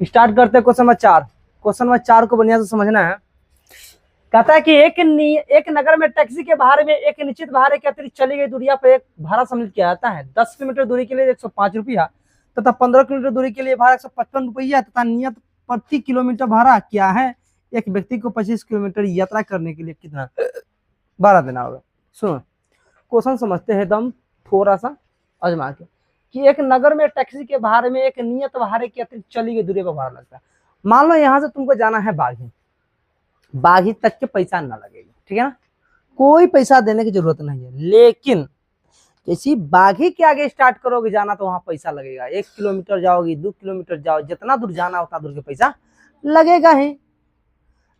Start करते हैं question number 4। Question number 4 को बढ़िया से समझना है। कहता है कि एक नगर में टैक्सी के भाड़े में एक निश्चित भाड़े के अतिरिक्त चली गई दूरिया पर एक भाड़ा सम्मिलित किया जाता है। 10 किलोमीटर दूरी के लिए 105 रुपया तथा 15 किलोमीटर दूरी के लिए भाड़ा 155 रुपया तथा नियत प्रति किलोमीटर भाड़ा क्या है। एक व्यक्ति को 25 किलोमीटर यात्रा करने के लिए कितना भाड़ा देना होगा। सुनो क्वेश्चन समझते हैं एकदम थोड़ा सा आजमा के कि एक नगर में टैक्सी के भाड़े में एक नियत भाड़े के अतिरिक्त चली गई दूरी पर भाड़ा लगता है। मान लो यहाँ से तुमको जाना है बागी तक के पैसा ना लगेगा, ठीक है ना, कोई पैसा देने की जरूरत नहीं है। लेकिन जैसे बागी के आगे स्टार्ट करोगे जाना तो वहां पैसा लगेगा। 1 किलोमीटर जाओगी, 2 किलोमीटर जाओ, जितना दूर जाना उतना दूर के पैसा लगेगा ही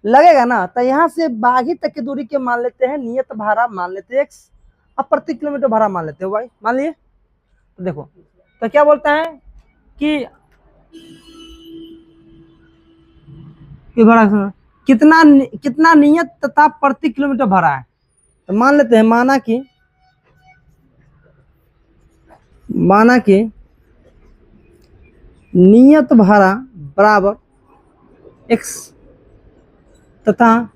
लगेगा ना। तो यहाँ से बागी तक की दूरी के मान लेते हैं नियत भाड़ा, मान लेते हैं x, अब प्रति किलोमीटर भाड़ा मान लेते हो भाई, मान लिए। तो देखो तो क्या बोलते हैं कि भाड़ा कितना नियत तथा प्रति किलोमीटर भाड़ा है। तो मान लेते हैं माना कि नियत भाड़ा बराबर x तथा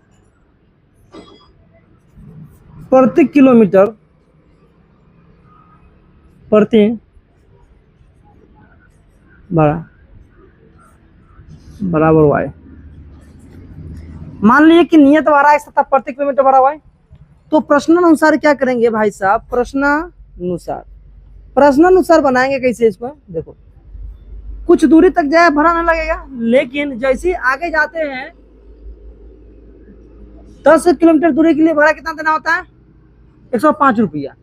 प्रति किलोमीटर प्रति भाड़ा बराबर y। मान लीजिए कि नियत भाड़ा x तथा प्रति किलोमीटर भाड़ा y। तो प्रश्नानुसार क्या करेंगे भाई साहब, प्रश्नानुसार बनाएंगे कैसे इसको। देखो कुछ दूरी तक जाए भाड़ा नहीं लगेगा, लेकिन जैसे आगे जाते हैं 10 किलोमीटर दूरी के लिए भाड़ा कितना देना होता है, 105 रुपया।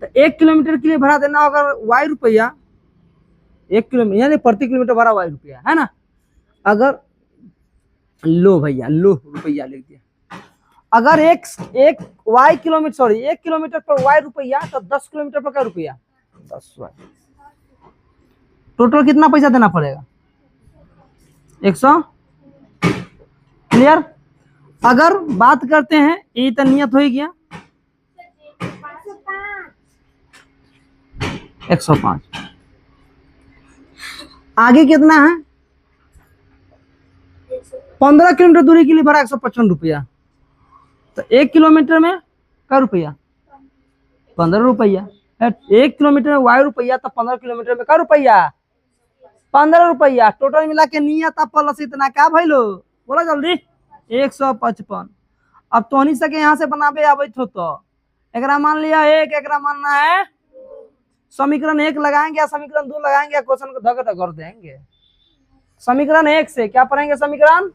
तो 1 किलोमीटर के लिए भाड़ा देना होगा y रुपया, 1 किलोमीटर यानी प्रति किलोमीटर भाड़ा y रुपया है ना। अगर लो भैया लो रुपया लिख दिया। अगर एक किलोमीटर पर y रुपया तो 10 किलोमीटर पर क्या रुपया, 10y। टोटल कितना पैसा देना पड़ेगा, 100। क्लियर। अगर बात करते हैं ये तो नियत हो गया 105। आगे कितना है, 15 किलोमीटर दूरी के लिए भाड़ा 155 रुपया। तो 1 किलोमीटर में क्या रुपया, 15 रुपया। 1 किलोमीटर में y रुपया तो 15 किलोमीटर में क्या रुपया, 15 रुपया। टोटल मिला के नियत प्लस इतना क्या भइलो, बोला जल्दी, 155। अब तो नहीं सके यहाँ से बनाबे आबे तो एकरा मान लिया 1, एकरा मानना है समीकरण 1 लगाएंगे या समीकरण 2 लगाएंगे या क्वेश्चन को धक कर देंगे। समीकरण 1 से क्या पढ़ेंगे, समीकरण।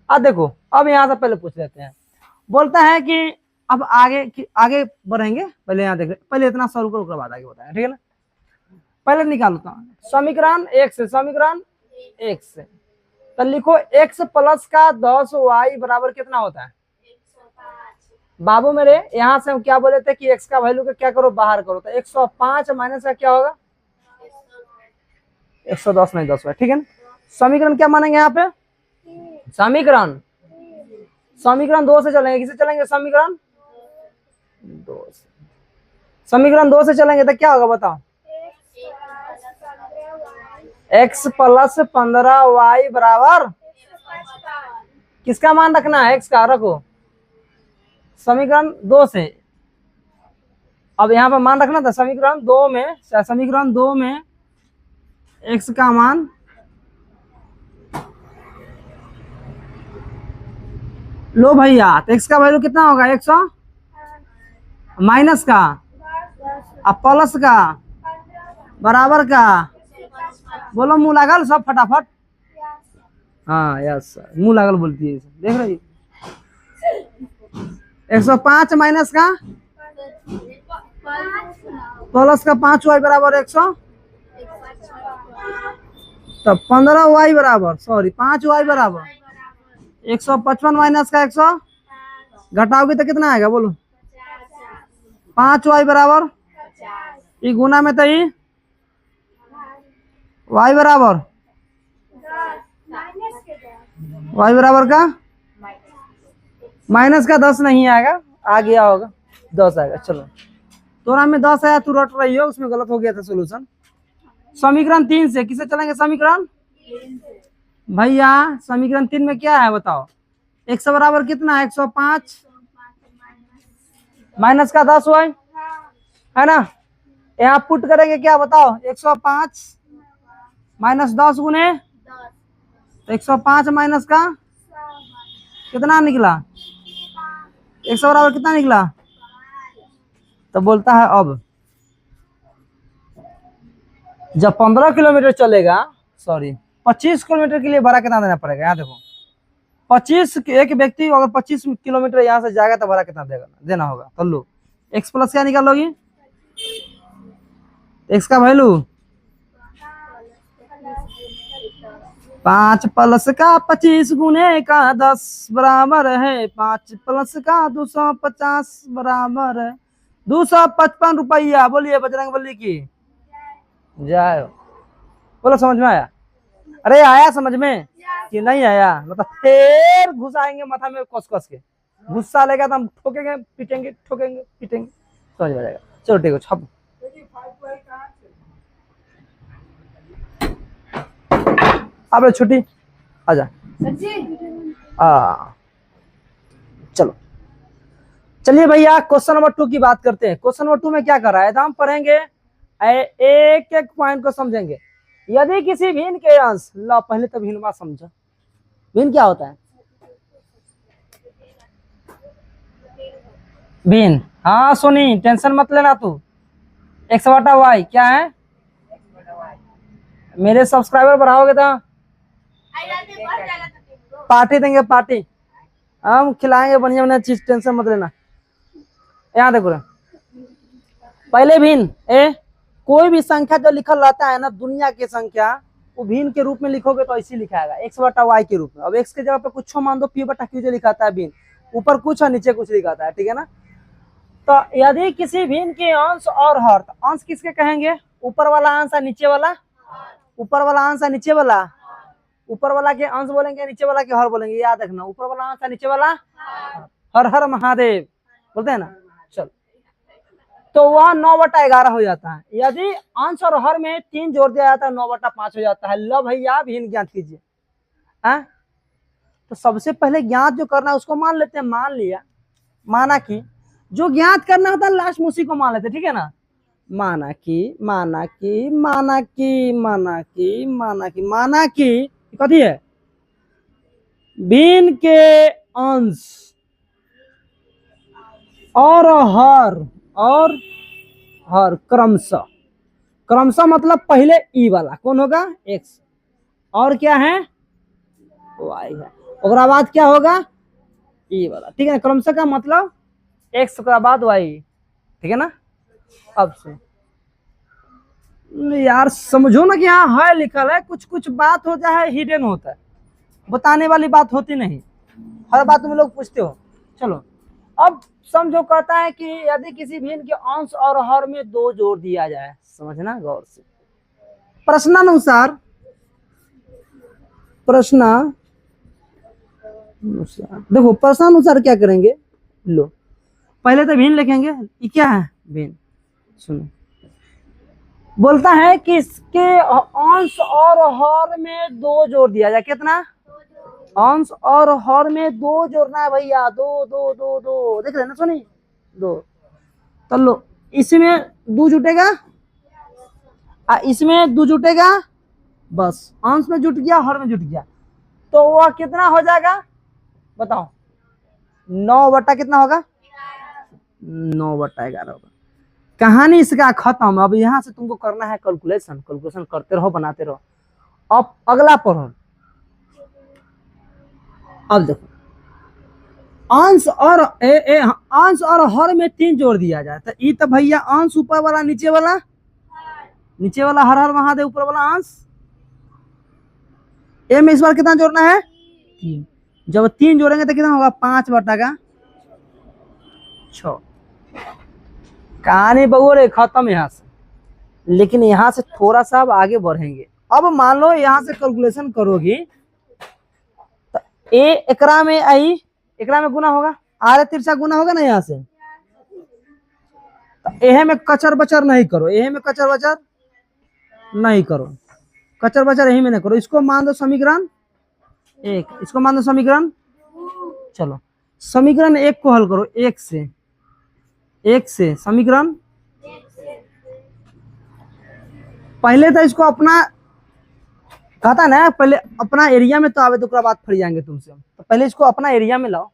अब देखो अब यहाँ से पहले पूछ लेते हैं। बोलता है कि अब आगे बढ़ेंगे, पहले यहाँ देख, पहले इतना सॉल्व करो उसके बाद आगे बताएं, ठीक है ना। पहले निकालता हूँ समीकरण 1 से तो लिखो x प्लस का 10y बराबर कितना होता है, 105। बाबू मेरे यहाँ से हम क्या बोले थे कि x का वैल्यू का क्या करो, बाहर करो। तो 105 माइनस का क्या होगा, 110 नहीं 10y, ठीक है ना। समीकरण क्या मानेंगे यहाँ पे, समीकरण 2 से चलेंगे। किसे चलेंगे, समीकरण 2 से चलेंगे तो क्या होगा बताओ, x प्लस 15y बराबर किसका मान रखना है, x का रखो समीकरण 2 से। अब यहाँ पर मान रखना था समीकरण 2 में x का मान लो भैया। तो x का वैल्यू कितना होगा, 100 माइनस का अब प्लस का बराबर का, बोलो मुंह लागल सब फटाफट। हाँ यस मुंह लागल बोलती है, देख रही 105 माइनस का प्लस का 5y बराबर 100। तो 15y बराबर 5y बराबर 155 माइनस का 100 घटाओगे तो कितना आएगा बोलो, 5y बराबर ये गुना में तो ये y बराबर का माइनस का 10 नहीं आएगा, आ गया होगा 10 आएगा। चलो तोरा में 10 आया, तू रट रही हो, उसमें गलत हो गया था सोल्यूशन। समीकरण 3 से किसे चलेंगे, समीकरण भैया समीकरण 3 में क्या है बताओ। x बराबर कितना है 105 माइनस का 10 y है ना। यहाँ पुट करेंगे क्या बताओ 105 माइनस 10 गुने 105 माइनस का कितना निकला 100 बराबर कितना निकला। तो बोलता है अब जब 15 किलोमीटर चलेगा सॉरी 25 किलोमीटर के लिए भाड़ा कितना देना पड़ेगा। यहाँ देखो 25 एक व्यक्ति अगर 25 किलोमीटर यहाँ से जाएगा तो भाड़ा कितना देना होगा। तो लो x प्लस क्या निकालोगी x का वैल्यू 5 प्लस का 25 गुने का 10 बराबर है 5 प्लस का 250 बराबर है 255 रुपया। बोलिए बजरंगबली की जय। बोलो समझ में आया। अरे आया समझ में कि नहीं आया मतलब फिर घुसाएंगे माथा में कस कस के। गुस्सा लेगा तो हम ठोकेंगे पीटेंगे ठोकेंगे पीटेंगे समझ में आएगा। चलो ठीक है छप अब छुट्टी आजा चलो चलिए भैया क्वेश्चन नंबर 2 की बात करते हैं। क्वेश्चन नंबर 2 में क्या कर रहा है तो हम पढ़ेंगे एक एक पॉइंट को समझेंगे। यदि किसी भिन्न के अंश ला पहले तो भिन्न बात समझो। भिन्न क्या होता है भिन्न हाँ सुनी टेंशन मत लेना तू x बटा y क्या है। मेरे सब्सक्राइबर बढ़ाओगे तो पार्टी देंगे पार्टी हम खिलाएंगे बढ़िया बढ़िया चीज टेंशन मत लेना। यहाँ देखो पहले भिन्न कोई भी संख्या जो लिखल रहता है ना दुनिया की संख्या वो भिन्न के रूप में लिखोगे तो ऐसे लिखाएगा x बटा y के रूप में। अब x के जगह पे कुछ मान दो p बटा q जो लिखाता है भिन्न ऊपर कुछ और नीचे कुछ लिखाता है ठीक है ना। तो यदि किसी भिन्न के अंश और हर तो अंश किसके कहेंगे ऊपर वाला अंश है नीचे वाला ऊपर वाला अंश है नीचे वाला ऊपर वाला के अंश बोलेंगे नीचे वाला के हर बोलेंगे। याद रखना ऊपर वाला अंश है नीचे वाला हर हर महादेव बोलते हैं ना। चलो तो वह 9/11 हो जाता है। यदि अंश और हर में 3 जोड़ दिया जाता है 9/5 हो जाता है। लो भैया भिन्न ज्ञात कीजिए। तो सबसे पहले ज्ञात जो करना है उसको मान लेते हैं। मान लिया माना कि जो ज्ञात करना होता है लास्ट में उसी को मान लेते ठीक है ना। माना कि माना कि माना कि माना कि माना कि माना कि कथी है भिन्न के अंश और हर क्रमशः क्रमशः मतलब पहले ई वाला कौन होगा x और क्या है y है और बाद क्या होगा ई वाला ठीक है। क्रमशः का मतलब x के बाद y ठीक है ना। अब से यार समझो ना कि यहाँ है लिखल है कुछ कुछ बात हो जाए हिडन होता है बताने वाली बात होती नहीं हर बात में लोग पूछते हो। चलो अब समझो कहता है कि यदि किसी भिन्न के अंश और हर में 2 जोड़ दिया जाए समझना गौर से प्रश्नानुसार देखो प्रश्नानुसार क्या करेंगे। लो पहले तो भिन्न लिखेंगे ये क्या है भिन्न सुनो बोलता है कि इसके अंश और हर में 2 जोड़ दिया जाए। कितना अंश और हर में 2 जोड़ना है भैया 2 2 2 2 देख रहे ना सुनी 2 तो लो इसमें 2 जुटेगा इसमें 2 जुटेगा बस अंश में जुट गया हर में जुट गया तो वह कितना हो जाएगा बताओ 9 कितना होगा 9/11 होगा। कहानी इसका खत्म। अब यहाँ से तुमको करना है कैलकुलेशन करते रहो बनाते रहो। अब अगला पढ़ो। अब देखो अंश और हर में 3 जोड़ दिया जाए तो ये तो भैया अंश ऊपर वाला नीचे वाला हर हर महादेव ऊपर वाला अंश ए में इस बार कितना जोड़ना है 3। जब 3 जोड़ेंगे तो कितना होगा 5/6। कहानी बहुरे खत्म यहाँ से। लेकिन यहाँ से थोड़ा सा अब आगे बढ़ेंगे। अब मान लो यहाँ से कैलकुलेशन करोगी तो एकरा में एकरा में गुना होगा आरे तिरछा गुना होगा ना यहाँ से तो एहे में कचर बचर नहीं करो नहीं करो कचर बचर यही में न करो। इसको मान दो समीकरण 1, इसको मान दो समीकरण। चलो समीकरण 1 को हल करो। 1 से समीकरण पहले तो इसको अपना कहता ना, पहले अपना एरिया में तो आवे तो बाद फरी जाएंगे तुमसे। तो पहले इसको अपना एरिया में लाओ,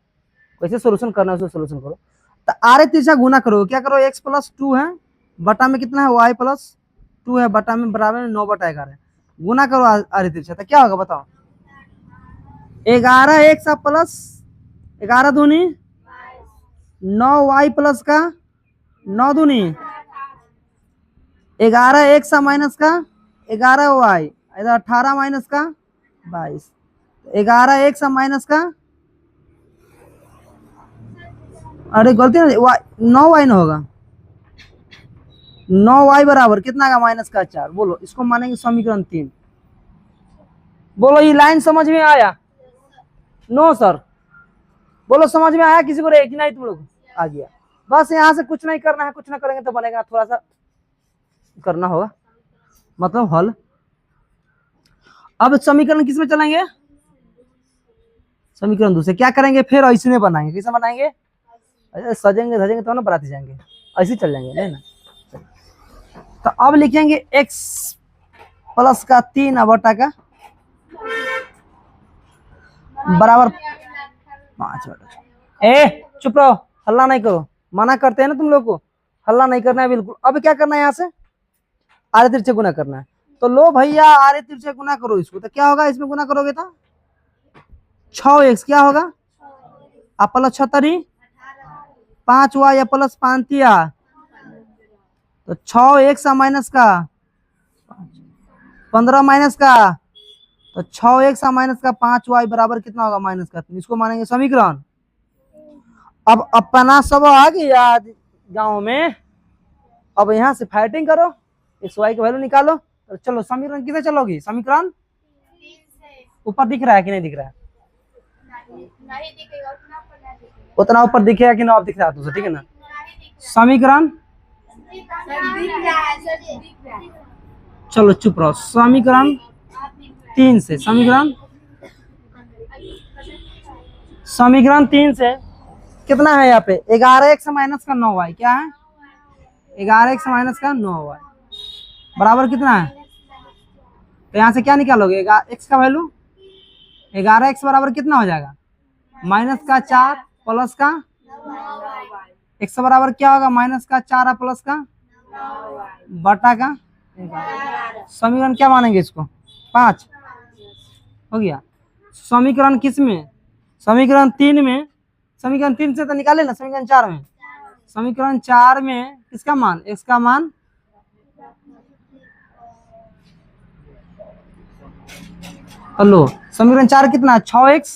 कैसे सोल्यूशन करना है उसको सोल्यूशन करो। तो आरे तिरछा गुना करो, क्या करो, x + 2 है बटा में कितना है y + 2 है बटा में बराबर में 9/11 गुना करो आरे तिरछा। तो क्या होगा बताओ, 11x प्लस 11 दूनी 9y प्लस का 9 दूनी 11x माइनस का 11y, इधर 18 माइनस का 22, 11x माइनस का, अरे गलती ना 9y ना होगा, 9y बराबर कितना का माइनस का 4। बोलो इसको मानेंगे समीकरण 3। बोलो ये लाइन समझ में आया? No sir. बोलो समझ में आया किसी को? रे कि नहीं तुम लोग? आ गया। बस यहाँ से कुछ नहीं करना है, कुछ ना करेंगे तो बनेगा, थोड़ा सा करना होगा, मतलब हल। अब समीकरण किस में चलेंगे? समीकरण 2 से। क्या करेंगे फिर? ऐसे में बनाएंगे। कैसे बनाएंगे? सजेंगे धजेंगे तो ना बराती जाएंगे, ऐसे चल जाएंगे नहीं ना। तो अब लिखेंगे x प्लस का 3 बटा का बराबर 5/4। ए चुप रहो, हल्ला नहीं करो, मना करते हैं ना तुम लोग को, हल्ला नहीं करना है बिल्कुल। अब क्या करना है, यहाँ से आरे तिरछे गुना करना है। तो लो भैया आरे तिरछे गुना करो इसको। तो क्या होगा इसमें गुना करोगे तो 6x क्या होगा, प्लस 76 5y या प्लस 5 तो 6x माइनस का 15 माइनस का, तो 6x माइनस का 5y बराबर कितना होगा माइनस का 3। इसको मानेंगे समीकरण। अब अपना सब आ गया गांव में। अब यहाँ से फाइटिंग करो, xy की वैल्यू निकालो। तो चलो समीकरण किसे चलोगी? समीकरण ऊपर दिख रहा है कि नहीं दिख रहा है? नहीं दिखेगा, उतना ऊपर दिखेगा कि ना आप दिख रहा है तुझे, ठीक है ना। समीकरण चलो चुप रहो। समीकरण 3 से समीकरण 3 से कितना है यहाँ पे 11x माइनस का 9y, क्या है 11x माइनस का 9y बराबर कितना है। तो यहाँ से क्या निकालोगे, x का वैल्यू 11x बराबर कितना हो जाएगा माइनस का 4 प्लस का x बराबर क्या होगा माइनस का 4 प्लस का बटा का। समीकरण क्या मानेंगे इसको 5 हो गया। समीकरण किस में? समीकरण 3 में। समीकरण 3 से तो निकाले ना समीकरण 4 में। समीकरण 4 में किसका मान, x का मान हेलो समीकरण 4 कितना है 6x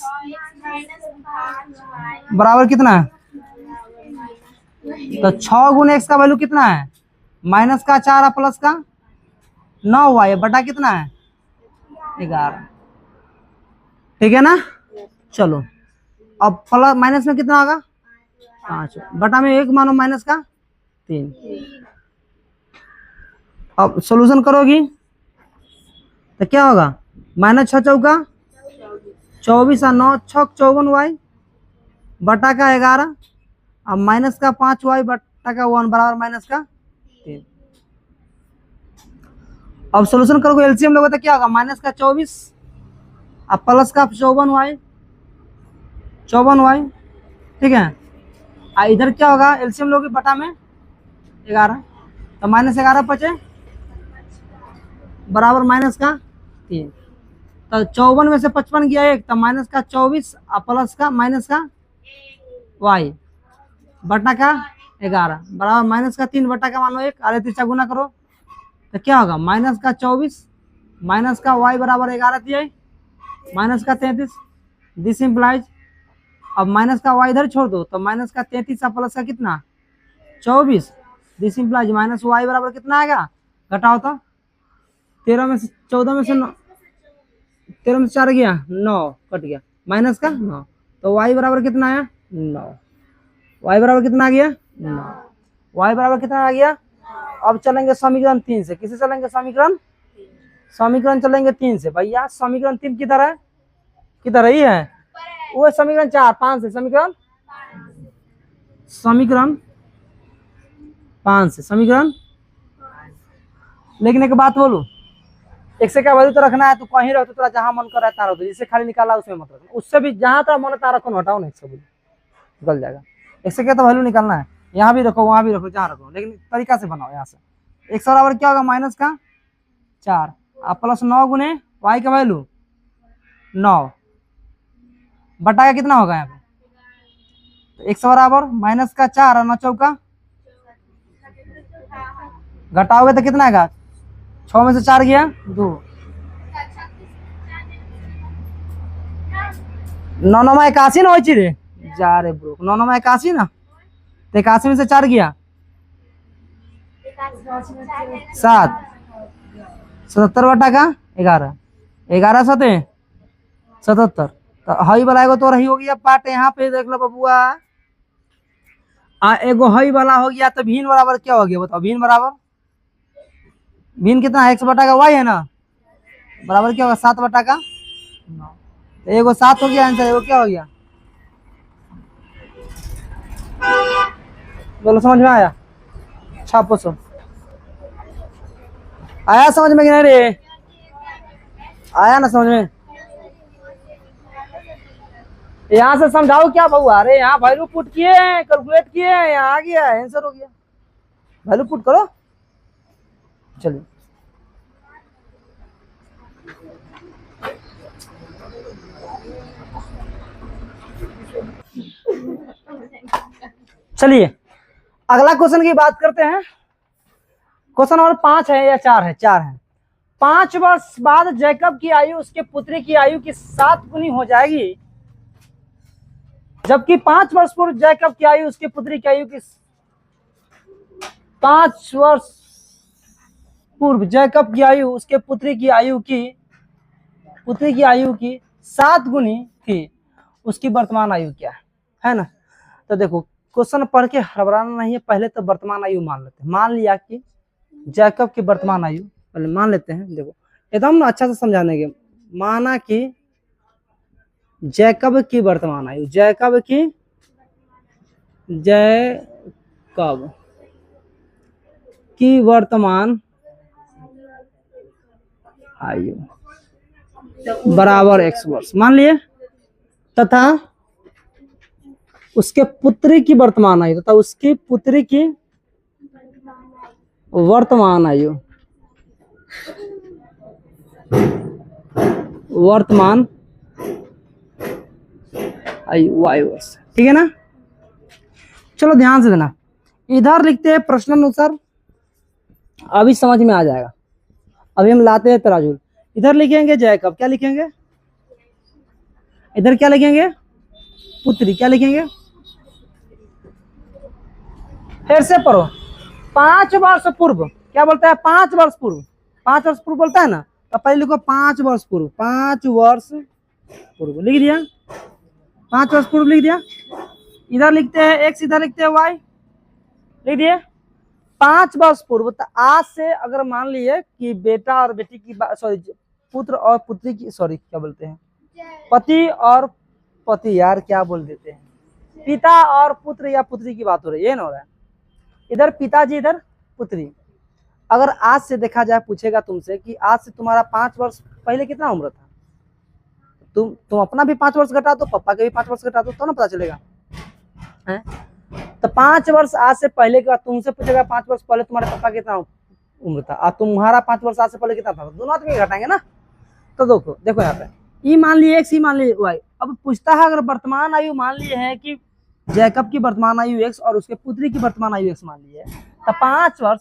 बराबर कितना है, तो 6 गुना x का वैल्यू कितना है माइनस का 4 प्लस का 9y बटा कितना है 11, ठीक है ना। चलो अब प्लस माइनस में कितना होगा 5 बटा में 1 मानो माइनस का 3। अब सॉल्यूशन करोगी तो क्या होगा माइनस 6 चौका 24 और 9 6 54y बटा का 11 अब माइनस का 5y बटा का 1 बराबर माइनस का 3। अब सॉल्यूशन करोगे एलसीएम लोगे तो क्या होगा माइनस का 24 अब प्लस का 54y, ठीक है। इधर क्या होगा एलसीएम लोगे बटा में 11 तो माइनस 11 बचे बराबर माइनस का 3। तो 54 में से 55 गया 1 तो माइनस का 24 प्लस का माइनस का y बटा का 11 बराबर माइनस का 3 बटा का मानो 1 आरे तिरछा गुना करो तो क्या होगा माइनस का 24 माइनस का y बराबर 11 दिया माइनस का 33 दिस इंप्लाइज। अब माइनस का y इधर छोड़ दो तो माइनस का 33 प्लस का कितना 24 दिस इंप्लाइज माइनस y बराबर कितना आएगा घटाओ तो 13 में से 14 में से 9 13 में से 4 गया 9 कट गया माइनस का 9 तो y बराबर कितना आया 9, y बराबर कितना आ गया 9, y बराबर कितना आ गया। अब चलेंगे समीकरण 3 से। किसे चलेंगे समीकरण समीकरण चलेंगे 3 से। भैया समीकरण 3 किधर है, किधर ही है, वो समीकरण 4 5 से, समीकरण 5 से, समीकरण लिखने के बाद बोलू एक से क्या वैल्यू तो रखना है, तो कहीं रखो, तेरा जहां मन कर रहा है रखो, जिससे खाली निकाला उसमें मत रखो, उससे भी जहां तेरा मन है रखो, हटाओ ना, एक निकल जाएगा। एक से क्या तो वैल्यू निकालना है, यहाँ भी रखो वहां भी रखो, जहां रखो, लेकिन तरीका से बनाओ। यहाँ से x बराबर क्या होगा, माइनस का 4 प्लस 9 गुने y का वैल्यू 9 बटा का कितना होगा यहाँ पे, तो x बराबर माइनस का 4 और 9 चौका, घटाओगे तो कितना आएगा, 6 में से 4 गया 2, 9 में 81 ना होची रे, जा रे ब्रो, 9 में 81 ना, तो 81 में से 4 गया 7, 77 बटा का 11, 11 सते 77, तो हई वाला तो रही हो गया पार्ट, यहाँ पे देख लो बबुआ, एगो हई वाला हो गया, तो भिन्न बराबर क्या हो गया बताओ, भिन्न बराबर, भिन्न कितना है, x बटा का y है ना, बराबर क्या होगा 7 बटा का 9, तो एगो 7 हो गया आंसर, एगो क्या हो गया, बोलो समझ में आया, छापो सो आया समझ में कि नहीं रे, आया ना समझ में, यहाँ से समझाओ क्या बउआ, अरे यहाँ वैल्यू पुट किए, कैलकुलेट किए, यहाँ आ गया आंसर हो गया, वैल्यू पुट करो, चलिए चलिए अगला क्वेश्चन की बात करते हैं। क्वेश्चन नंबर 5 है या 4 है, 4 है। 5 वर्ष बाद जैकब की आयु उसके पुत्री की आयु की 7 गुनी हो जाएगी, जबकि 5 वर्ष पूर्व जैकब की आयु उसके पुत्री की आयु की 5 वर्ष पूर्व जैकब की आयु उसके पुत्री की आयु की 7 गुनी थी, उसकी वर्तमान आयु क्या है ना। तो देखो क्वेश्चन पढ़ के हड़बड़ाना नहीं है, पहले तो वर्तमान आयु मान लेते हैं। मान लिया कि जैकब की वर्तमान आयु, पहले मान लेते हैं, देखो एकदम अच्छा से समझाने के, माना कि जैकब की वर्तमान आयु, जैकब की वर्तमान आयु बराबर x वर्ष मान लिए, तथा उसके पुत्री की वर्तमान आयु, तथा उसकी पुत्री की वर्तमान आयु y वर्ष, ठीक है ना। चलो ध्यान से देना, इधर लिखते हैं प्रश्नानुसार, अभी समझ में आ जाएगा। अभी हम लाते हैं तराजू, इधर लिखेंगे जैकब, क्या लिखेंगे, इधर क्या लिखेंगे पुत्री, क्या लिखेंगे, फिर से पढ़ो, 5 वर्ष पूर्व, क्या बोलता है 5 वर्ष पूर्व, 5 वर्ष पूर्व बोलता है ना, तो पहले लिखो 5 वर्ष पूर्व, 5 वर्ष पूर्व लिख दिया, 5 वर्ष पूर्व लिख दिया। इधर लिखते हैं x, इधर लिखते हैं y, लिख दिए 5 वर्ष पूर्व। तो आज से अगर मान लिए कि बेटा और बेटी की, सॉरी पुत्र और पुत्री की, सॉरी क्या बोलते हैं, पति और पति, यार क्या बोल देते हैं, पिता और पुत्र या पुत्री की बात हो रही है, ये ना हो रहा है, इधर पिताजी इधर पुत्री। अगर आज से देखा जाए, पूछेगा तुमसे कि आज से तुम्हारा 5 वर्ष पहले कितना उम्र था, तुम अपना भी 5 वर्ष घटा दो, पापा के भी 5 वर्ष घटा दो, तो ना पता चलेगा है। तो 5 वर्ष आज से पहले के बाद तुमसे पूछेगा 5 वर्ष पहले तुम्हारे पापा कितना उम्र था, और तुम्हारा 5 वर्ष आज से पहले कितना था, दोनों आदमी घटाएंगे ना। तो देखो यहाँ पे ई मान लिए x, ई मान लिए y। अब पूछता है अगर वर्तमान आयु मान लिए है कि जैकब की वर्तमान आयु x और उसके पुत्री की वर्तमान आयु x मान लिए, तो 5 वर्ष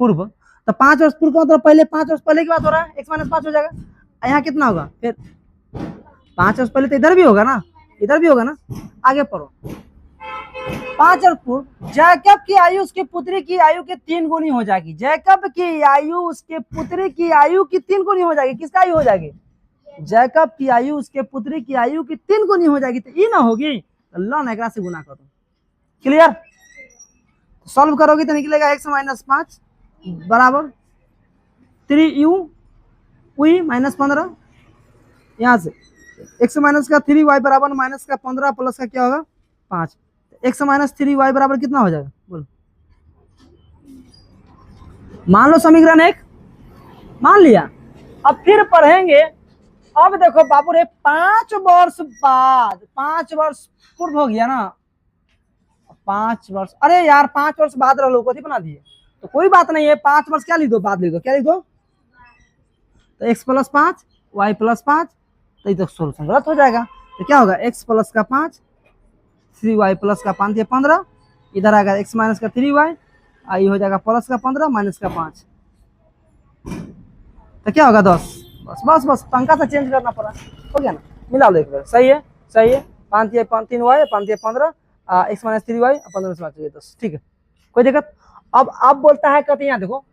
पूर्व, तो 5 वर्ष पूर्व का मतलब पहले 5 वर्ष पहले की बात हो रहा है, x - 5 हो जाएगा। यहाँ कितना होगा फिर 5 वर्ष पहले, तो इधर भी होगा ना, इधर भी होगा ना, आगे पढ़ो। 5 वर्ष पूर्व जैकब की आयु उसके पुत्री की आयु के 3 गुनी हो जाएगी, जैकब की आयु उसके पुत्री की आयु की 3 गुनी हो जाएगी। किसका आयु हो जाएगी, जैकब की आयु उसके पुत्री की आयु की 3 गुनी हो जाएगी, तो ये ना होगी, अल्लाह ने एकरा से गुना करो। क्लियर, सॉल्व करोगे तो निकलेगा x - 5 बराबर 3u y माइनस 15, यहाँ से x माइनस का 3y बराबर माइनस का 15 प्लस का क्या होगा 5, x माइनस 3y बराबर कितना हो जाएगा बोलो। मान लो समीकरण 1 मान लिया। अब फिर पढ़ेंगे। अब देखो बाबू रे 5 वर्ष बाद, 5 वर्ष पूर्व हो गया ना, 5 वर्ष, अरे यार 5 वर्ष बाद रहो कथी बना दिए, तो कोई बात नहीं है, 5 वर्ष क्या लिख दो बाद लिख दो, क्या लिख दो, तो x प्लस 5 y प्लस 5, तो ये तो सोल्यूशन गलत हो जाएगा। तो क्या होगा x प्लस का 5 3y प्लस का 5 15, इधर आएगा x माइनस का 3y, आई हो जाएगा प्लस का 15 माइनस का 5, तो क्या होगा 10। बस बस बस पंखा से चेंज करना पड़ा, हो गया ना, मिला लो एक बार, सही है सही है। 5 3y 5 15 x माइनस 3y 15 से 5 10, ठीक है कोई दिक्कत। अब बोलता है कहते हैं यहाँ देखो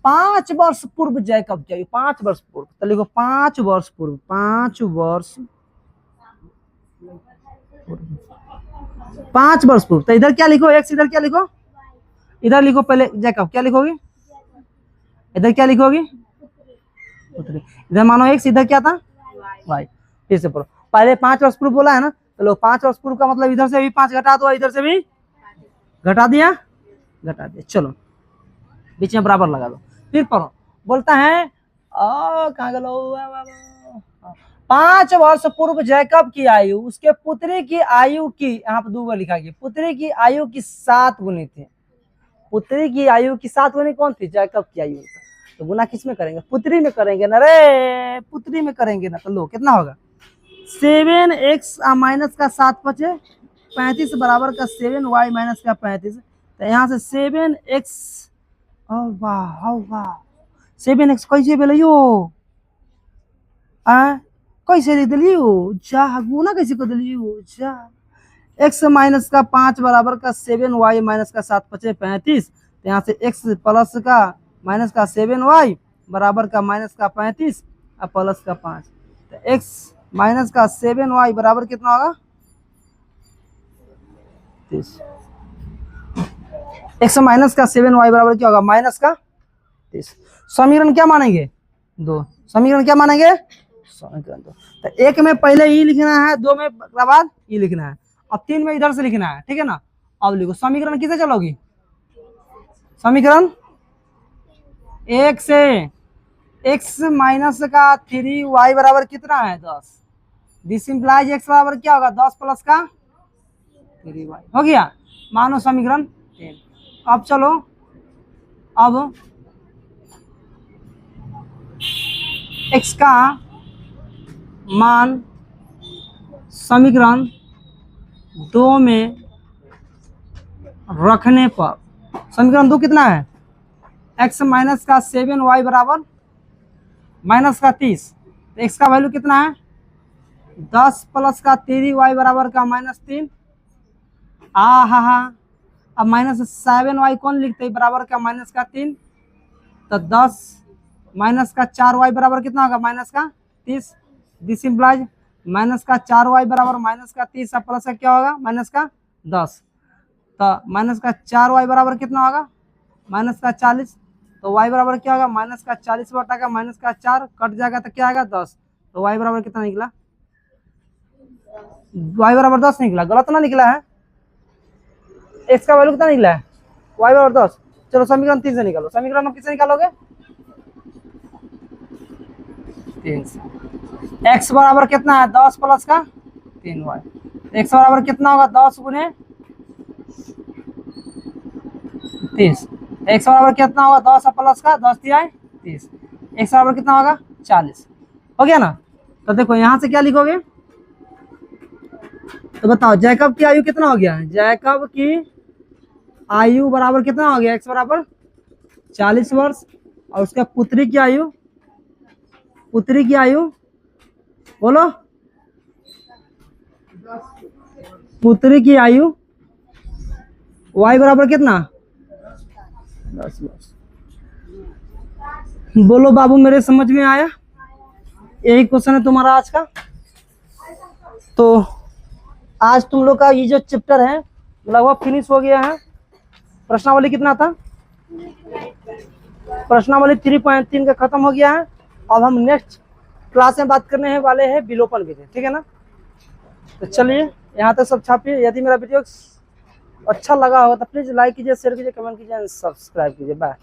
5 वर्ष पूर्व जैकब चाहिए, 5 वर्ष पूर्व, तो लिखो 5 वर्ष पूर्व, 5 वर्ष 5 वर्ष पूर्व, तो इधर क्या लिखो x, इधर क्या लिखो, इधर लिखो पहले जैकब, क्या लिखोगे इधर क्या लिखोगी इधर मानो x, इधर क्या था y, फिर से पढ़ो। पहले 5 वर्ष पूर्व बोला है ना, तो लो 5 वर्ष पूर्व का मतलब इधर से भी 5 घटा दो, इधर से भी घटा दिया, चलो बीच में बराबर लगा दो, फिर पढ़ो। बोलता है कहाँ गलो, 5 वर्ष पूर्व जैकब की आयु उसके पुत्री की आयु की, यहाँ पर 2 बार लिखा गया, पुत्री की आयु की 7 गुनी थी। पुत्री की आयु की 7 गुनी कौन थी, जैकब की आयु, तो गुना किस में करेंगे, पुत्री में करेंगे ना रे, पुत्री में करेंगे ना, तो लो कितना होगा 7x माइनस का 7 बचे 35 बराबर का 7y माइनस का 35, तो यहाँ से 7x, वाह 7x कैसे बोलियो कैसे लिख दिलियो, जा गुना कैसे कर दिलियो, जा x माइनस का 5 बराबर का 7y माइनस का 7 बचे 35, तो यहाँ से x प्लस का माइनस का 7y बराबर का माइनस का 35 और प्लस का 5, तो x माइनस का 7y बराबर कितना होगा 30, x माइनस का 7y बराबर क्या होगा माइनस का 30। समीकरण क्या मानेंगे 2, समीकरण क्या मानेंगे समीकरण 2, तो 1 में पहले ई लिखना है, 2 में बाद ई लिखना है, अब 3 में इधर से लिखना है, ठीक है ना। अब लिखो समीकरण किसे चलोगी, समीकरण 1 से x माइनस का 3y बराबर कितना है 10, दिस इंप्लाइज x बराबर क्या होगा 10 प्लस का 3y, हो गया मानो समीकरण 3। अब चलो अब x का मान समीकरण 2 में रखने पर, समीकरण 2 कितना है x माइनस का 7y बराबर माइनस का 30, तो x का वैल्यू कितना है 10 प्लस का 3y बराबर का -3, अब माइनस 7y कौन लिखते हैं बराबर का माइनस का 3, तो 10 माइनस का 4y बराबर कितना होगा माइनस का 30, दिस इंप्लाइज माइनस का 4y बराबर माइनस का 30 और प्लस का क्या होगा माइनस का 10, तो माइनस का 4y बराबर कितना होगा माइनस का 40, तो y बराबर क्या होगा माइनस का 40 बटा का माइनस का 4 कट जाएगा तो क्या आएगा 10, तो y बराबर कितना निकला, y बराबर 10 निकला, गलत ना निकला है, x का वैल्यू कितना निकला है y बराबर 10। चलो समीकरण 3 से निकालो, समीकरण में किससे निकालोगे 3 से, x बराबर कितना है 10 प्लस का 3y, x बराबर कितना होगा 10 गुने 30, x बराबर कितना होगा 10 प्लस का 10 दिया 30, x बराबर कितना होगा 40, हो गया ना। तो देखो यहाँ से क्या लिखोगे, तो बताओ जैकब की आयु कितना हो गया, जैकब की आयु बराबर कितना हो गया x बराबर 40 वर्ष, और उसका पुत्री की आयु बोलो, पुत्री की आयु y बराबर कितना 10 वर्ष। बोलो बाबू मेरे समझ में आया, यही क्वेश्चन है तुम्हारा आज का। तो आज तुम लोग का ये जो चैप्टर है लगभग फिनिश हो गया है। प्रश्नावली कितना था प्रश्नावली 3.3 का खत्म हो गया है। अब हम नेक्स्ट क्लास में बात करने वाले हैं विलोपन विधि, ठीक है ना। तो चलिए यहाँ तक सब छापिए। यदि मेरा वीडियो अच्छा लगा हो तो प्लीज लाइक कीजिए, शेयर कीजिए, कमेंट कीजिए एंड सब्सक्राइब कीजिए। बाय।